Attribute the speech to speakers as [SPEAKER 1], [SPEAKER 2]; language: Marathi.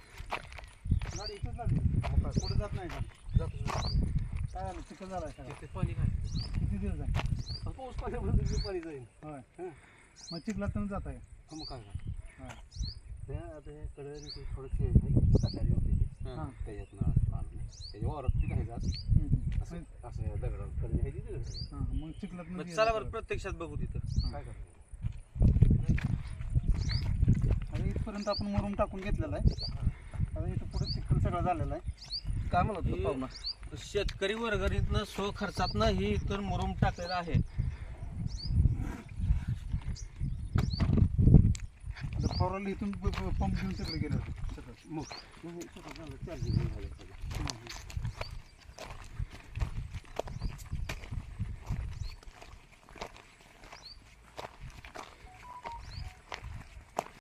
[SPEAKER 1] गाडी इथंच लागली पुढे जात नाही का? काय झालं चिखल झालाय सगळं
[SPEAKER 2] पाणी काय
[SPEAKER 1] किती दिवस झाले
[SPEAKER 2] पाऊस पाण्यामध्ये पाणी जाईल
[SPEAKER 1] होय मग चिखलातून जात आहे
[SPEAKER 2] मग काय
[SPEAKER 1] होय
[SPEAKER 2] आता हे कडे थोडं खेळ कटारी होते त्याच्यातनं त्याच्या वावरात ती काय जात असं दगडाकडे हे तिथे
[SPEAKER 1] हां मग चिखलातून
[SPEAKER 2] चला बरं प्रत्यक्षात बघू तिथं काय करतो
[SPEAKER 1] आता इथपर्यंत आपण मुरुम टाकून घेतलेला आहे आता इथं पुढे चिखल सगळं झालेलं आहे
[SPEAKER 2] काय म्हणत पाहुणा शेतकरी वर्गणीतनं स्वखर्चातनं ही इथून मुरुम टाकलेला आहे
[SPEAKER 1] आता फॉरल इथून पंप घेऊन तिकडे गेलं होतं सगळं
[SPEAKER 2] मग चार्जिंग झालं